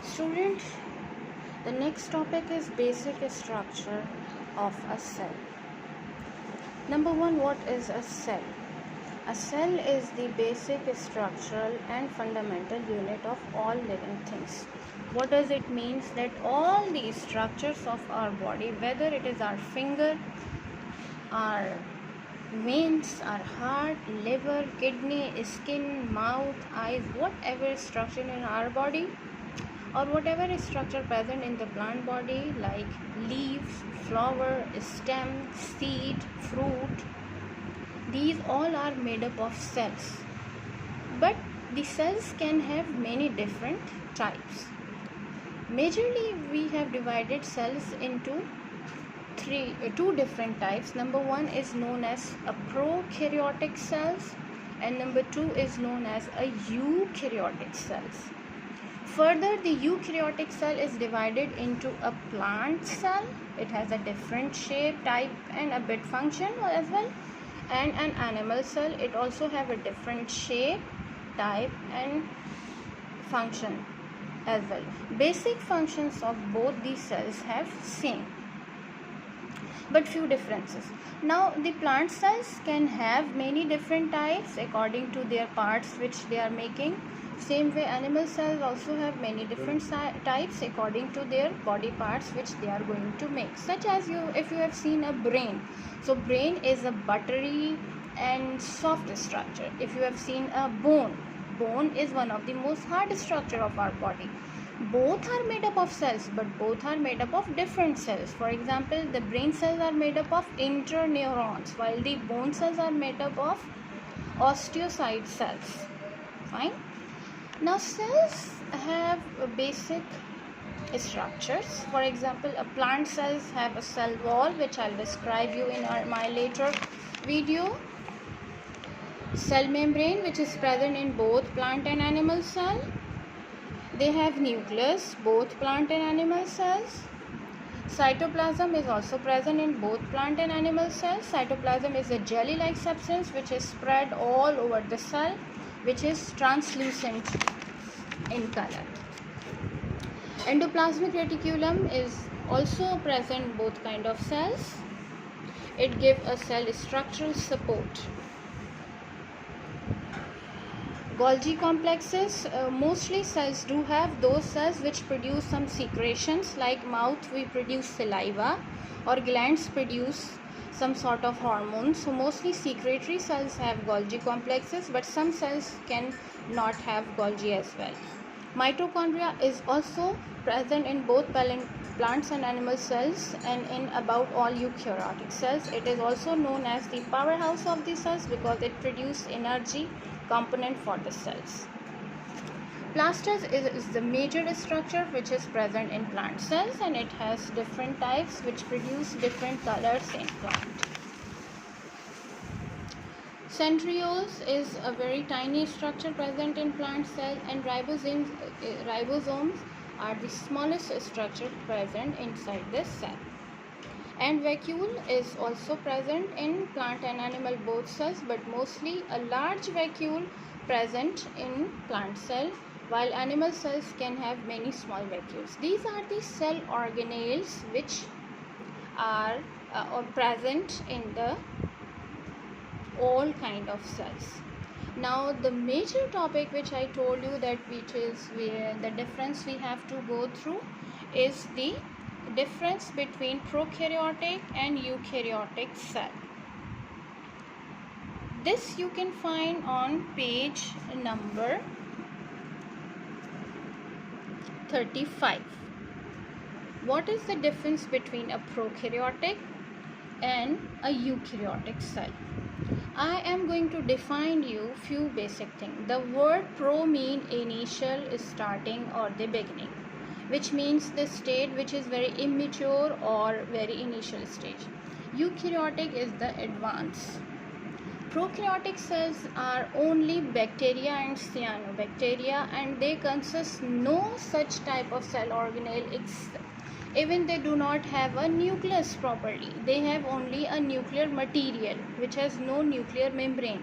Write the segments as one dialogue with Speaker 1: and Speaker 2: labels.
Speaker 1: Students, the next topic is basic structure of a cell. Number one, what is a cell? A cell is the basic structural and fundamental unit of all living things. What does it mean? That all the structures of our body, whether it is our finger, our veins, our heart, liver, kidney, skin, mouth, eyes, whatever structure in our body, or whatever structure present in the plant body like leaves, flower, stem, seed, fruit, these all are made up of cells. But the cells can have many different types. Majorly we have divided cells into two different types. Number one is known as a prokaryotic cells, and number two is known as a eukaryotic cells. Further, the eukaryotic cell is divided into a plant cell. It has a different shape, type and a bit function as well. And an animal cell, it also have a different shape, type and function as well. Basic functions of both these cells have same, but few differences. Now the plant cells can have many different types according to their parts which they are making. Same way animal cells also have many different types according to their body parts which they are going to make, such as if you have seen a brain. So brain is a buttery and soft structure. If you have seen a bone is one of the most hard structure of our body. Both are made up of cells, but both are made up of different cells. For example, the brain cells are made up of interneurons, while the bone cells are made up of osteocyte cells. Fine. Now cells have basic structures. For example, a plant cells have a cell wall, which I'll describe you in my later video. Cell membrane, which is present in both plant and animal cell. They have nucleus, both plant and animal cells. Cytoplasm is also present in both plant and animal cells. Cytoplasm is a jelly-like substance which is spread all over the cell, which is translucent in color. Endoplasmic reticulum is also present in both kind of cells. It gives a cell structural support. Golgi complexes, mostly cells do have those cells which produce some secretions, like mouth we produce saliva, or glands produce some sort of hormones. So mostly secretory cells have Golgi complexes, but some cells can not have Golgi as well. Mitochondria is also present in both plants and animal cells, and in about all eukaryotic cells. It is also known as the powerhouse of the cells because it produces energy component for the cells. Plasters is the major structure which is present in plant cells, and it has different types which produce different colors in plant. Centrioles is a very tiny structure present in plant cell, and ribosomes are the smallest structure present inside this cell. And vacuole is also present in plant and animal both cells, but mostly a large vacuole present in plant cell, while animal cells can have many small vacuoles. These are the cell organelles which are present in the all kind of cells. Now the major topic which I told you that which is where the difference we have to go through is the difference between prokaryotic and eukaryotic cell. This you can find on page number 35. What is the difference between a prokaryotic and a eukaryotic cell? I am going to define you few basic things. The word pro mean initial, starting or the beginning, which means the state which is very immature or very initial stage. Eukaryotic is the advanced. Prokaryotic cells are only bacteria and cyanobacteria, and they consist no such type of cell organelle. Even they do not have a nucleus properly. They have only a nuclear material which has no nuclear membrane.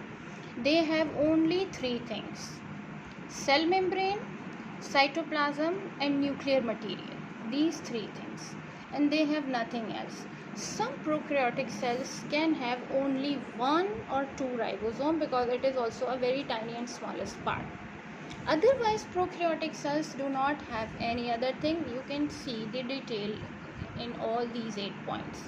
Speaker 1: They have only three things: cell membrane, cytoplasm and nuclear material. These three things, and they have nothing else. Some prokaryotic cells can have only 1 or 2 ribosome because it is also a very tiny and smallest part. Otherwise, prokaryotic cells do not have any other thing. You can see the detail in all these 8 points.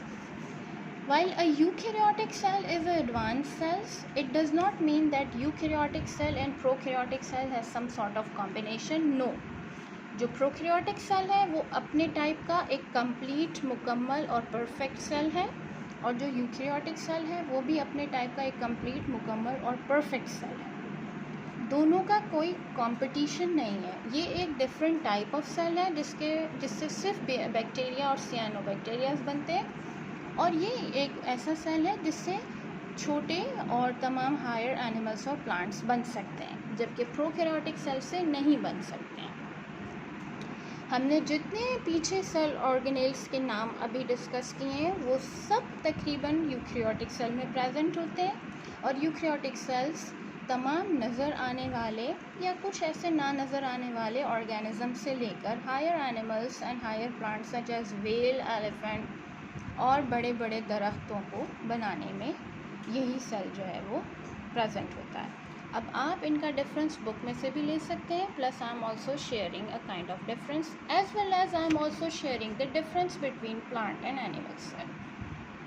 Speaker 1: While a eukaryotic cell is advanced cells, it does not mean that eukaryotic cell and prokaryotic cell has some sort of combination. No. जो prokaryotic cell है वो अपने type का एक complete, मुकम्मल और perfect cell है, और जो यूकैरियोटिक सेल है वो भी अपने टाइप का एक कंप्लीट, मुकम्मल और परफेक्ट सेल है. दोनों का कोई कंपटीशन नहीं है. ये एक डिफरेंट टाइप ऑफ सेल है जिससे सिर्फ बैक्टीरिया और सियानोबैक्टीरियाज बनते हैं, और ये एक ऐसा सेल है जिससे छोटे और तमाम हायर एनिमल्स और प्लांट्स बन सकते हैं, जबकि प्रोकैरियोटिक सेल से नहीं बन सकते हैं. हमने जितने पीछे सेल ऑर्गेनेल्स के नाम अभी डिस्कस किए हैं वो सब तकरीबन यूकैरियोटिक सेल में प्रेजेंट होते हैं, और यूकैरियोटिक सेल्स तमाम नज़र आने वाले या कुछ ऐसे ना नज़र आने वाले ऑर्गेनिज्म से लेकर higher animals and higher plants such as whale, elephant और बड़े बड़े दरख्तों को बनाने में यही सेल जो है वो प्रेजेंट होता है. अब आप इनका डिफरेंस बुक में से भी ले सकते हैं, plus I am also sharing a kind of difference as well as I am also sharing the difference between plant and animal cell.